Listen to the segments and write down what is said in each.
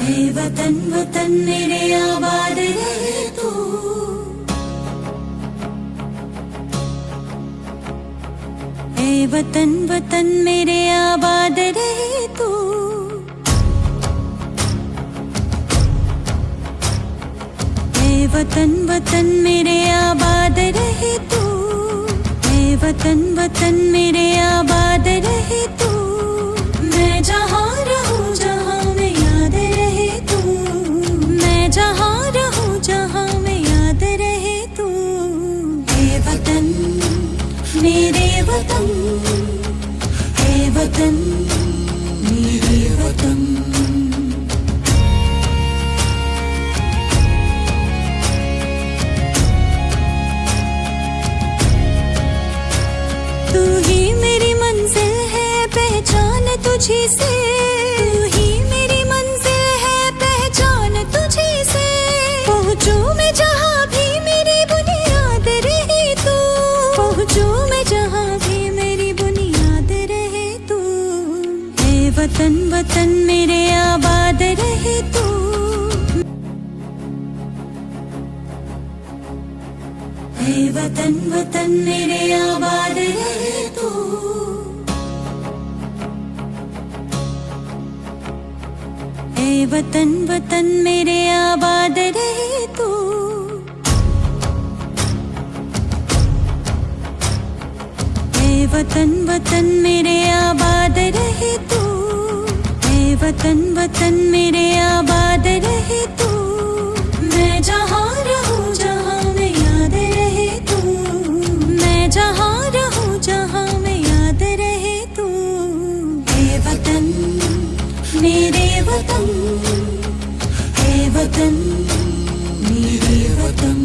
हे वतन वतन मेरे आबाद रहे तू। हे वतन वतन मेरे आबाद रहे तू। हे वतन वतन मेरे आबाद रहे तू। हे वतन वतन मेरे आबाद रहे तू। मैं जहाँ रहूँ जहाँ में याद रहे तू। मैं जहाँ रहूँ जहाँ में याद रहे तू। हे वतन मेरे वतन, हे वतन मेरे वतन। तू ही मेरी मंजिल है पहचान तुझी से। तू ही मेरी मंजिल है पहचान तुझी से। पहुँचूं मैं जहाँ भी मेरी बुनियाद रहे तू। पहुँचूं मैं जहाँ भी मेरी बुनियाद रहे तू। हे वतन वतन मेरे आबाद रहे तू। हे वतन वतन मेरे आबाद रहे तू। हे वतन वतन मेरे आबाद रहे तू। हे वतन वतन मेरे आबाद रहे तू। हे वतन वतन मेरे आबाद रहे तू। मैं जहाँ रहूँ जहाँ में याद रहे तू। मैं जहाँ रहूँ जहाँ में याद रहे तू। हे वतन मेरे वतन, हे वतन मेरे वतन।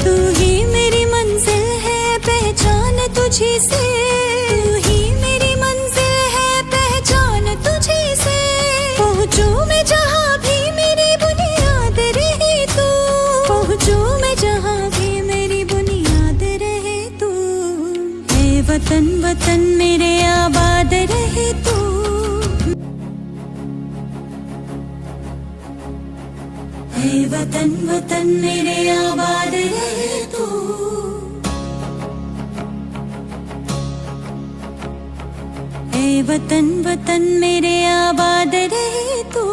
तू ही मेरी मंजिल है पहचान तुझी से। तू ही मेरी मंजिल है पहचान तुझी से। पहुँचूं मैं जहाँ भी मेरी बुनियाद रहे तू। पहुँचूं मैं जहाँ भी मेरी बुनियाद रहे तू। हे वतन वतन मेरे आबाद रहे तू। हे वतन वतन मेरे आबाद रहे तू। हे वतन वतन मेरे आबाद रहे तू।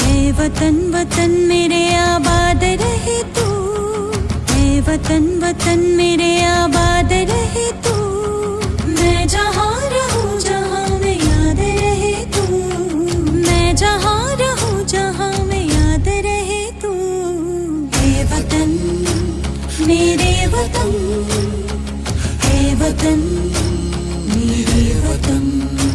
हे वतन वतन मेरे आबाद रहे तू। हे वतन वतन मेरे आबाद रहे तू। मैं जहाँ रहूँ जहाँ में याद रहे तू। मैं जहाँ रहूँ जहाँ में याद रहे तू। हे वतन मेरे वतन, हे वतन मेरे वतन।